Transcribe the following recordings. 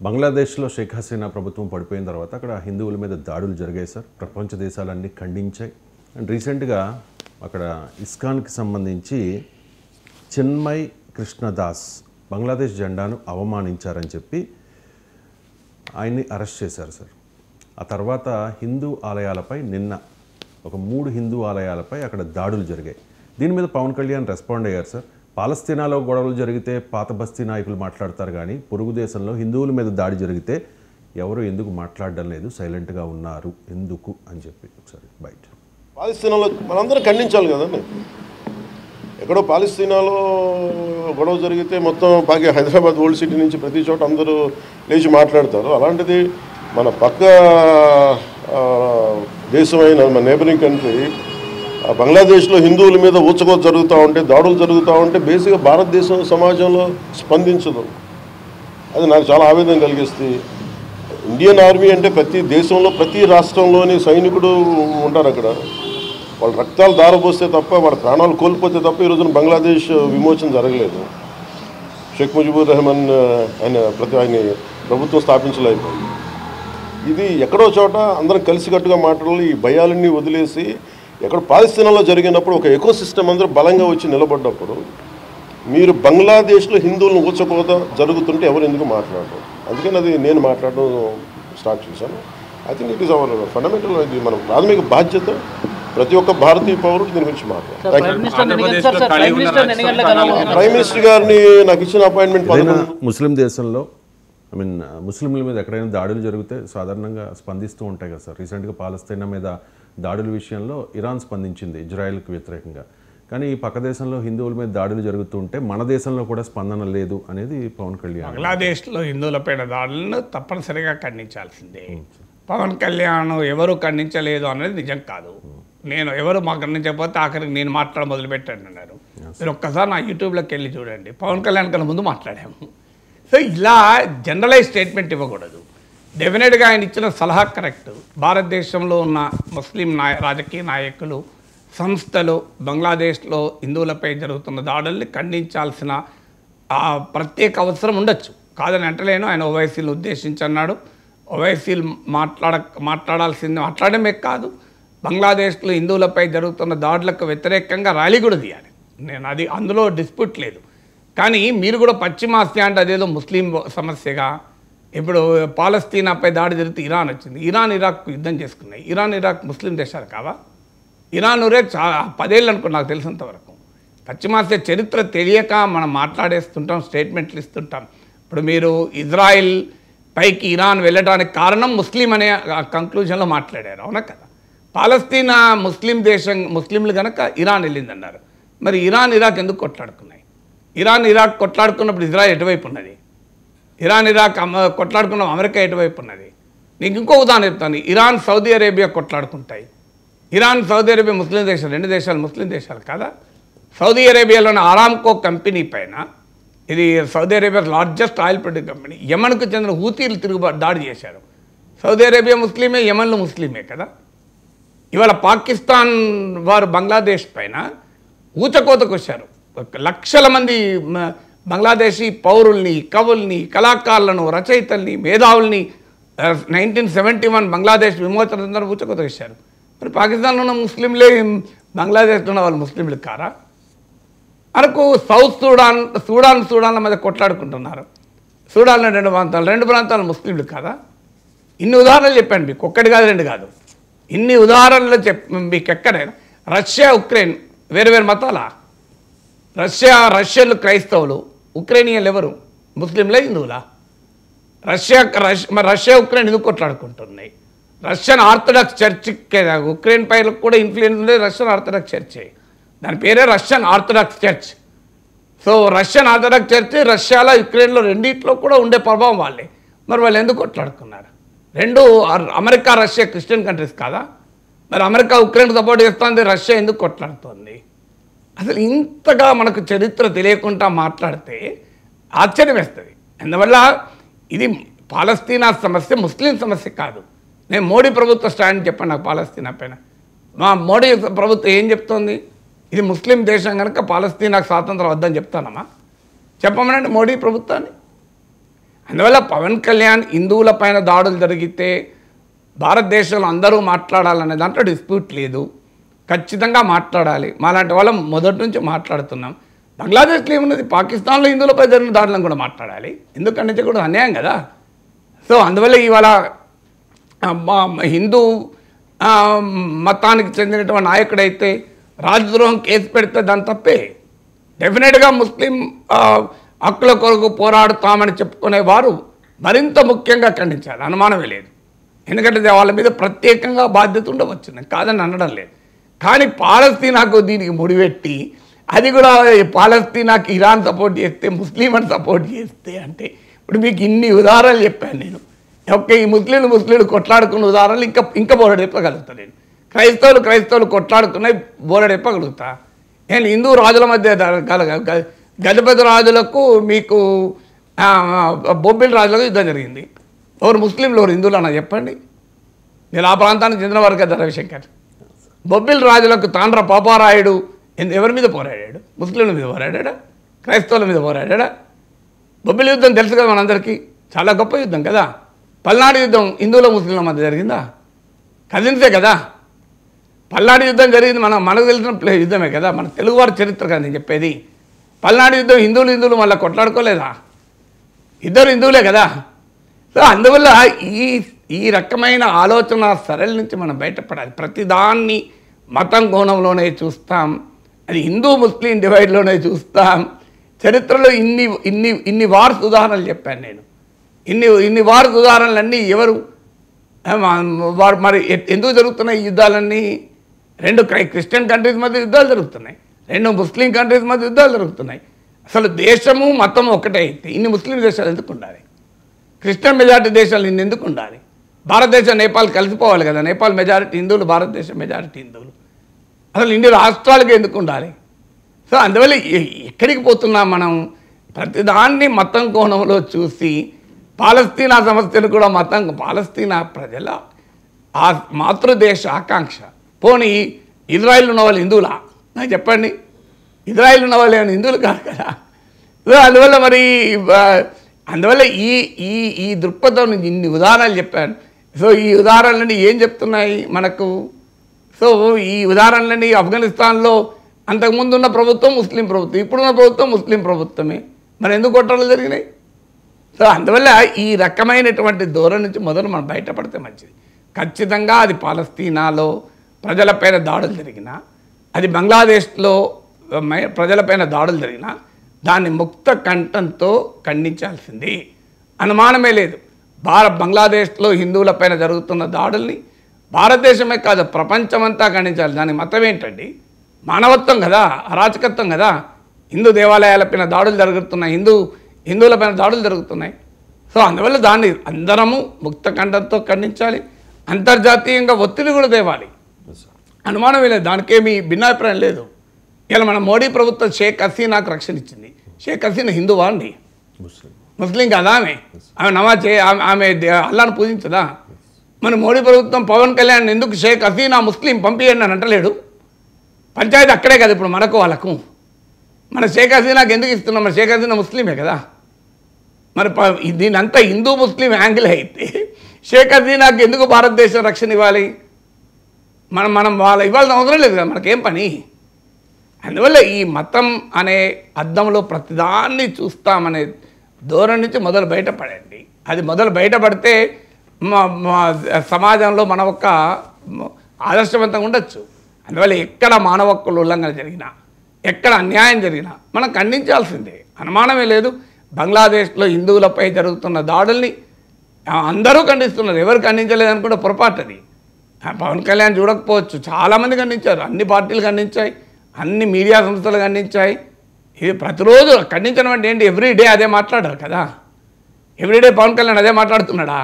బంగ్లాదేశ్లో షేక్ హసీనా ప్రభుత్వం పడిపోయిన తర్వాత అక్కడ హిందువుల మీద దాడులు జరిగాయి సార్. ప్రపంచ దేశాలన్నీ ఖండించాయి. అండ్ రీసెంట్గా అక్కడ ఇస్కాన్కి సంబంధించి చిన్మయ్ కృష్ణదాస్ బంగ్లాదేశ్ జెండాను అవమానించారని చెప్పి ఆయన్ని అరెస్ట్ చేశారు సార్. ఆ తర్వాత హిందూ ఆలయాలపై నిన్న ఒక 3 హిందూ ఆలయాలపై అక్కడ దాడులు జరిగాయి. దీని మీద పవన్ కళ్యాణ్ రెస్పాండ్ అయ్యారు సార్. పాలస్తీనాలో గొడవలు జరిగితే పాత బస్తీ నాయకులు మాట్లాడతారు, కానీ పొరుగు దేశంలో హిందువుల మీద దాడి జరిగితే ఎవరు ఎందుకు మాట్లాడడం లేదు, సైలెంట్గా ఉన్నారు ఎందుకు అని చెప్పి ఒకసారి బయట. పాలస్తీనాలో మనందరం ఖండించాలి కదండి. ఎక్కడో పాలస్తీనాలో గొడవ జరిగితే మొత్తం హైదరాబాద్ ఓల్డ్ సిటీ నుంచి ప్రతి చోట అందరూ లేచి మాట్లాడతారు. అలాంటిది మన పక్క దేశమైన మన నేబరింగ్ కంట్రీ బంగ్లాదేశ్లో హిందువుల మీద ఊచకోత జరుగుతూ ఉంటే, దాడులు జరుగుతూ ఉంటే బేసిక్గా భారతదేశం సమాజంలో స్పందించదు. అది నాకు చాలా ఆవేదన కలిగిస్తుంది. ఇండియన్ ఆర్మీ అంటే ప్రతి దేశంలో ప్రతి రాష్ట్రంలోని సైనికుడు ఉంటారు. అక్కడ వాళ్ళ రక్తాలు దారపోస్తే తప్ప, వాళ్ళ ప్రాణాలు కోల్పోతే తప్ప ఈ రోజున బంగ్లాదేశ్ విమోచన జరగలేదు. షేక్ ముజిబుర్ రెహమాన్ ఆయన ప్రభుత్వం స్థాపించలేకపోయింది. ఇది ఎక్కడో చోట అందరం కలిసికట్టుగా మాట్లాడాలి. ఈ భయాలన్నీ వదిలేసి ఎక్కడ పాలస్తీనాలో జరిగినప్పుడు ఒక ఎకో సిస్టమ్ అందరూ బలంగా వచ్చి నిలబడ్డప్పుడు మీరు బంగ్లాదేశ్లో హిందువులను ఊచకోత జరుగుతుంటే ఎవరు ఎందుకు మాట్లాడరు? అందుకని అది నేను మాట్లాడడం స్టార్ట్ చేశాను. I think it is our fundamental, ఇది మన ప్రాథమిక బాధ్యత. ప్రతి ఒక్క భారతీయ పౌరుడు దీని గురించి మాట్లాడారు. ప్రైమ్ మినిస్టర్ గారిని నాకు ఇచ్చిన అపాయింట్మెంట్ ముస్లిం దేశంలో ముస్లింల మీద ఎక్కడైనా దాడులు జరిగితే సాధారణంగా స్పందిస్తూ ఉంటాయి కదా సార్. రీసెంట్గా పాలస్తీనా మీద దాడుల విషయంలో ఇరాన్ స్పందించింది ఇజ్రాయెల్కి వ్యతిరేకంగా. కానీ ఈ పక్క దేశంలో హిందువుల మీద దాడులు జరుగుతుంటే మన దేశంలో కూడా స్పందన లేదు అనేది పవన్ కళ్యాణ్. బంగ్లాదేశ్లో హిందువులపైన దాడులను తప్పనిసరిగా ఖండించాల్సిందే. పవన్ కళ్యాణ్ ఎవరు ఖండించలేదు అనేది నిజం కాదు. నేను ఎవరు మా ఖండించకపోతే ఆఖరికి నేను మాట్లాడ మొదలుపెట్టాను అన్నారు. మీరు ఒక్కసారి నా యూట్యూబ్లోకి వెళ్ళి చూడండి. పవన్ కళ్యాణ్ కన్నా ముందు మాట్లాడాము. సో ఇలా జనరలైజ్ స్టేట్మెంట్ ఇవ్వకూడదు. డెఫినెట్గా ఆయన ఇచ్చిన సలహా కరెక్ట్. భారతదేశంలో ఉన్న ముస్లిం రాజకీయ నాయకులు, సంస్థలు బంగ్లాదేశ్లో హిందువులపై జరుగుతున్న దాడుల్ని ఖండించాల్సిన ప్రత్యేక అవసరం ఉండొచ్చు, కాదని అంటలేను. ఆయన ఓవైసీలు ఉద్దేశించి అన్నాడు. ఓవైసీలు మాట్లాడమే కాదు, బంగ్లాదేశ్లో హిందువులపై జరుగుతున్న దాడులకు వ్యతిరేకంగా ర్యాలీ కూడా తీయాలి. అది అందులో డిస్ప్యూట్ లేదు. కానీ మీరు కూడా పశ్చిమాసియా అంటే అదేదో ముస్లిం సమస్యగా, ఇప్పుడు పాలస్తీనాపై దాడి జరిగితే ఇరాన్ వచ్చింది. ఇరాన్ ఇరాక్ యుద్ధం చేసుకున్నాయి. ఇరాన్ ఇరాక్ ముస్లిం దేశాలు కావా? ఇరాన్ చాలా 10 ఏళ్ళు అనుకో నాకు తెలిసినంత వరకు. పశ్చిమాసియా చరిత్ర తెలియక మనం మాట్లాడేస్తుంటాం, స్టేట్మెంట్లు ఇస్తుంటాం. ఇప్పుడు మీరు ఇజ్రాయిల్ పైకి ఇరాన్ వెళ్ళడానికి కారణం ముస్లిం అనే కంక్లూజన్లో మాట్లాడారు, అవునా కదా? పాలస్తీనా ముస్లిం దేశం, ముస్లింలు కనుక ఇరాన్ వెళ్ళిందన్నారు. మరి ఇరాన్ ఇరాక్ ఎందుకు కొట్లాడుకున్నాయి? ఇరాన్ ఇరాక్ కొట్లాడుకున్నప్పుడు ఇజ్రాయెల్ ఎటువైపు ఉన్నది? ఇరాన్ ఇరాక్ కొట్లాడుకున్న అమెరికా ఎటువైపు ఉన్నది? నీకు ఇంకో ఉదాహరణ చెప్తాను. ఇరాన్ సౌదీ అరేబియా కొట్లాడుకుంటాయి. ఇరాన్ సౌదీ అరేబియా ముస్లిం దేశాలు, 2 దేశాలు ముస్లిం దేశాలు కదా. సౌదీ అరేబియాలోని ఆరామ్కో కంపెనీ పైన, ఇది Saudi Arabia largest oil produce company, యమన్కు చెందిన హూతీలు దాడి చేశారు. సౌదీ అరేబియా ముస్లిమే, యమన్లో ముస్లిమే కదా. ఇవాళ పాకిస్తాన్ వారు బంగ్లాదేశ్ పైన ఊచకోతకు వచ్చారు. లక్షల మంది బంగ్లాదేశీ పౌరుల్ని, కవుల్ని, కళాకారులను, రచయితల్ని, మేధావుల్ని 1971 బంగ్లాదేశ్ విమోచన ఊచకోత వేశారు. మరి పాకిస్తాన్లో ఉన్న ముస్లింలే బంగ్లాదేశ్లో ఉన్న వాళ్ళు ముస్లింలు కారా? మనకు సౌత్ సూడాన్ల మధ్య కొట్లాడుకుంటున్నారు. సూడాన్లో 2 ప్రాంతాలు ముస్లింలు కాదా? ఇన్ని ఉదాహరణలు చెప్పాను మీకు, ఒక్కటి కాదు 2 కాదు, ఇన్ని ఉదాహరణలు మీకు ఎక్కడైనా. రష్యా ఉక్రెయిన్ వేరు మతాలా? రష్యన్లు క్రైస్తవులు, ఉక్రెయినియన్లు ఎవరు? ముస్లింలే, హిందువులా? రష్యా ఉక్రెయిన్ ఎందుకు కొట్లాడుకుంటున్నాయి? రష్యన్ ఆర్థడాక్స్ చర్చ్, ఉక్రెయిన్ పై కూడా ఇన్ఫ్లుయెన్స్ ఉండేది రష్యన్ ఆర్థడాక్స్ చర్చ్. దాని పేరే Russian orthodox church. So Russian orthodox church రష్యాలో, యుక్రెయిన్లో రెండిట్లో కూడా ఉండే ప్రభావం వాళ్ళే. మరి వాళ్ళు ఎందుకు కొట్లాడుకున్నారు? 2 అమెరికా రష్యా క్రిస్టియన్ కంట్రీస్ కాదా? మరి అమెరికా ఉక్రెయిన్ సపోర్ట్ చేస్తుంది, రష్యా ఎందుకు కొట్లాడుతుంది? అసలు ఇంతగా మనకు చరిత్ర తెలియకుండా మాట్లాడితే ఆశ్చర్యం వేస్తుంది. అందువల్ల ఇది పాలస్తీనా సమస్య ముస్లిం సమస్య కాదు. నేను మోడీ ప్రభుత్వ స్టాండ్ చెప్పాను నాకు పాలస్తీనా పైన. మా మోడీ ప్రభుత్వం ఏం చెప్తోంది? ఇది ముస్లిం దేశం కనుక పాలస్తీనాకు స్వాతంత్రం వద్దని చెప్తానమ్మా? చెప్పమనండి మోడీ ప్రభుత్వాన్ని. అందువల్ల పవన్ కళ్యాణ్ హిందువుల పైన దాడులు జరిగితే భారతదేశంలో అందరూ మాట్లాడాలనే దాంట్లో డిస్ప్యూట్ లేదు, ఖచ్చితంగా మాట్లాడాలి. మాలాంటి వాళ్ళం మొదటి నుంచి మాట్లాడుతున్నాం. బంగ్లాదేశ్లో ఏమున్నది, పాకిస్తాన్లో హిందువులపై జరిగిన దాడులను కూడా మాట్లాడాలి, ఎందుకంటే కూడా అన్యాయం కదా. సో అందువల్ల ఇవాళ హిందూ మతానికి చెందినటువంటి నాయకుడైతే రాజద్రోహం కేసు పెడితే దాని తప్పే. డెఫినెట్గా ముస్లిం హక్కుల కొరకు పోరాడుతామని చెప్పుకునేవారు మరింత ముఖ్యంగా ఖండించాలి, అనుమానమే లేదు. ఎందుకంటే వాళ్ళ మీద ప్రత్యేకంగా బాధ్యత ఉండవచ్చు, నేను కాదని అనడం లేదు. కానీ పాలస్తీనాకు దీనికి ముడిపెట్టి అది కూడా పాలస్తీనాకి ఇరాన్ సపోర్ట్ చేస్తే ముస్లిం అని సపోర్ట్ చేస్తే అంటే ఇప్పుడు మీకు ఇన్ని ఉదాహరణలు చెప్పాను నేను. ఓకే, ఈ ముస్లింలు కొట్లాడుకున్న ఉదాహరణలు ఇంకా బోర్డు చెప్పగలుగుతాను నేను. క్రైస్తవులు కొట్లాడుకున్నాయి బోర్డు చెప్పగలుగుతా. నేను హిందూ రాజుల మధ్య గజపతి రాజులకు మీకు బొబ్బిలి రాజులకు యుద్ధం జరిగింది. ఎవరు ముస్లింలు ఎవరు హిందువులు అన్న చెప్పండి. నేను ఆ ప్రాంతానికి చెందిన వారు కదా రవిశంకర్. బొబ్బిలి రాజులకు తాండ్ర పాపారాయుడు ఎవరి మీద పోరాడాడు? ముస్లింల మీద పోరాడా, క్రైస్తవుల మీద పోరాడా? బొబ్బిలి యుద్ధం తెలుసు కదా మనందరికీ, చాలా గొప్ప యుద్ధం కదా. పల్నాడు యుద్ధం హిందువుల ముస్లింల మధ్య జరిగిందా? కజిన్సే కదా. పల్నాడు యుద్ధం జరిగింది మనకు తెలిసిన యుద్ధమే కదా, మన తెలుగువారి చరిత్ర కదా నేను చెప్పేది. పల్నాడు యుద్ధం హిందువులు మళ్ళీ కొట్లాడుకోలేదా? ఇద్దరు హిందువులే కదా. సో అందువల్ల ఈ రకమైన ఆలోచన సరళి నుంచి మనం బయటపడాలి. ప్రతిదాన్ని మతం కోణంలోనే చూస్తాం, అది హిందూ ముస్లిం డివైడ్లోనే చూస్తాం. చరిత్రలో ఇన్ని వార్స్ ఉదాహరణలు చెప్పాను నేను. ఇన్ని వార్స్ ఉదాహరణలన్నీ ఎవరు వారు మరి ఎందుకు జరుగుతున్నాయి ఈ యుద్ధాలన్నీ? 2 క్రిస్టియన్ కంట్రీస్ మధ్య యుద్ధాలు జరుగుతున్నాయి, 2 ముస్లిం కంట్రీస్ మధ్య యుద్ధాలు జరుగుతున్నాయి. అసలు దేశము మతం ఒకటే అయితే ఇన్ని ముస్లిం దేశాలు ఎందుకు ఉండాలి? క్రిస్టియన్ మెజారిటీ దేశాలు ఇన్ని ఎందుకు ఉండాలి? భారతదేశం నేపాల్ కలిసిపోవాలి కదా, నేపాల్ మెజారిటీ హిందువులు, భారతదేశం మెజారిటీ హిందువులు. అసలు ఇన్ని రాష్ట్రాలకి ఎందుకు ఉండాలి? సో అందువల్ల ఎక్కడికి పోతున్నాం మనం? ప్రతిదాన్ని మతం కోణంలో చూసి పాలస్తీనా సమస్యను కూడా పాలస్తీనా ప్రజల ఆ మాతృదేశ ఆకాంక్ష. పోనీ ఇజ్రాయిల్ ఉన్న వాళ్ళు హిందువులా? నాకు చెప్పండి. ఇజ్రాయిల్ ఉన్న వాళ్ళు ఏమైనా హిందువులు కాదు కదా. సో అందువల్ల ఈ దృక్పథం నుంచి ఇన్ని ఉదాహరణలు చెప్పాను. సో ఈ ఉదాహరణలన్నీ ఏం చెప్తున్నాయి మనకు? సో ఈ ఉదాహరణలన్నీ ఆఫ్ఘనిస్తాన్లో అంతకుముందు ఉన్న ప్రభుత్వం ముస్లిం ప్రభుత్వం, ఇప్పుడున్న ప్రభుత్వం ముస్లిం ప్రభుత్వమే. మరి ఎందుకు కొట్టాలు జరిగినాయి? సో అందువల్ల ఈ రకమైనటువంటి ధోరణి నుంచి మొదలు మనం బయటపడితే మంచిది. ఖచ్చితంగా అది పాలస్తీనాలో ప్రజలపైన దాడులు జరిగినా, అది బంగ్లాదేశ్లో ప్రజలపైన దాడులు జరిగినా దాన్ని ముక్త కంఠంతో ఖండించాల్సింది, అనుమానమే లేదు. బంగ్లాదేశ్లో హిందువులపైన జరుగుతున్న దాడుల్ని భారతదేశమే కాదు ప్రపంచమంతా ఖండించాలి. దాని మతం ఏంటండి? మానవత్వం కదా, అరాచకత్వం కదా. హిందూ దేవాలయాలపైన దాడులు జరుగుతున్నాయి, హిందువులపైన దాడులు జరుగుతున్నాయి. సో అందువల్ల దాన్ని అందరము ముక్త కంఠంతో ఖండించాలి. అంతర్జాతీయంగా ఒత్తిడి కూడా తేవాలి, అనుమానం లేదు, దానికేమీ భిన్నాభిప్రాయం లేదు. ఇలా మన మోడీ ప్రభుత్వం షేక్ హసీనాకు రక్షణ ఇచ్చింది. షేక్ హసీనా హిందువా అండి? ముస్లిం కదా. ఆమె నమాజ్ ఆమె అల్లాను పూజించదా? మన మోడీ ప్రభుత్వం పవన్ కళ్యాణ్ ఎందుకు షేక్ హసీనా ముస్లిం పంపియండి అని అంటలేడు? పంచాయతీ అక్కడే కదా ఇప్పుడు మనకు వాళ్ళకు. మన షేక్ హసీనాకి ఎందుకు ఇస్తున్నాం? మన షేక్ హసీనా ముస్లిమే కదా. మరి దీనంతా హిందూ ముస్లిం యాంగిల్ అయితే షేక్ హసీనాకి ఎందుకు భారతదేశం రక్షణ ఇవ్వాలి? మనం వాళ్ళ ఇవ్వాల్సిన అవసరం లేదు కదా, మనకేం పని? అందువల్ల ఈ మతం అనే అద్దంలో ప్రతిదాన్ని చూస్తామనే ధోరణి నుంచి మొదలు బయటపడండి. అది మొదలు బయటపడితే సమాజంలో మన ఒక ఆదర్శవంతంగా ఉండొచ్చు. అందువల్ల ఎక్కడ మానవ హక్కుల ఉల్లంఘన జరిగినా, ఎక్కడ అన్యాయం జరిగినా మనం ఖండించాల్సిందే, అనుమానమే లేదు. బంగ్లాదేశ్లో హిందువులపై జరుగుతున్న దాడుల్ని అందరూ ఖండిస్తున్నారు, ఎవరు ఖండించలేదనుకుంటే పొరపాటు. అది పవన్ కళ్యాణ్ చూడకపోవచ్చు, చాలామంది ఖండించారు, అన్ని పార్టీలు ఖండించాయి, అన్ని మీడియా సంస్థలు ఖండించాయి. ఇది ప్రతిరోజు ఖండించడం అంటే ఏంటి? ఎవ్రీడే అదే మాట్లాడారు కదా, ఎవ్రీడే పవన్ కళ్యాణ్ అదే మాట్లాడుతున్నాడా?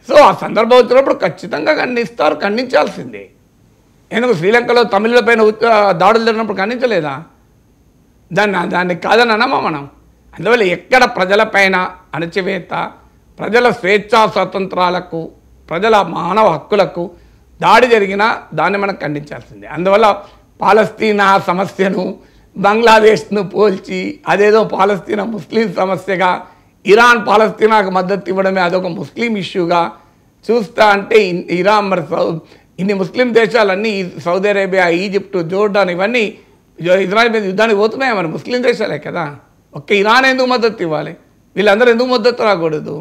సో ఆ సందర్భం వచ్చినప్పుడు ఖచ్చితంగా ఖండిస్తారు, ఖండించాల్సిందే. ఎందుకు శ్రీలంకలో తమిళులపైన దాడులు జరిగినప్పుడు ఖండించలేదా? దాన్ని కాదని అనమా మనం? అందువల్ల ఎక్కడ ప్రజలపైన అణచివేత, ప్రజల స్వేచ్ఛా స్వాతంత్రాలకు, ప్రజల మానవ హక్కులకు దాడి జరిగినా దాన్ని మనం ఖండించాల్సిందే. అందువల్ల పాలస్తీనా సమస్యను బంగ్లాదేశ్ను పోల్చి అదేదో పాలస్తీనా ముస్లిం సమస్యగా ఇరాన్ పాలస్తీనాకు మద్దతు ఇవ్వడమే అదొక ముస్లిం ఇష్యూగా చూస్తా అంటే ఇరాన్ మరి ఇన్ని ముస్లిం దేశాలన్నీ సౌదీ అరేబియా, ఈజిప్టు, జోర్డాన్ ఇవన్నీ ఇజ్రాయెల్ మీద యుద్ధానికి పోతున్నాయి మరి ముస్లిం దేశాలే కదా. ఒక్క ఇరాన్ ఎందుకు మద్దతు ఇవ్వాలి? వీళ్ళందరూ ఎందుకు మద్దతు రాకూడదు?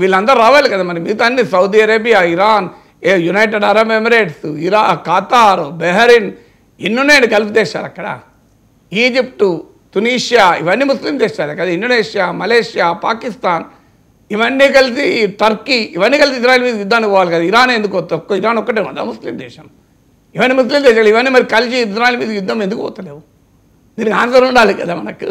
వీళ్ళందరూ రావాలి కదా మరి. మిగతా అన్ని Saudi Arabia, Iran, United Arab Emirates, Qatar, Bahrain ఎన్నున్నాయండి గల్ఫ్ దేశాలు అక్కడ. ఈజిప్టు, తునీషియా ఇవన్నీ ముస్లిం దేశాలే కదా. ఇండోనేషియా, మలేషియా, పాకిస్తాన్ ఇవన్నీ కలిసి, టర్కీ ఇవన్నీ కలిసి ఇజ్రాయెల్ మీద యుద్ధానికి పోవాలి కదా. ఇరాన్ ఎందుకు ఒక్క ఇరాన్ ఒక్కటే కదా ముస్లిం దేశం. ఇవన్నీ ముస్లిం దేశాలు ఇవన్నీ మరి కలిసి ఇజ్రాయెల్ మీద యుద్ధం ఎందుకు పోతలేవు? దీనికి ఆన్సర్ ఉండాలి కదా మనకు.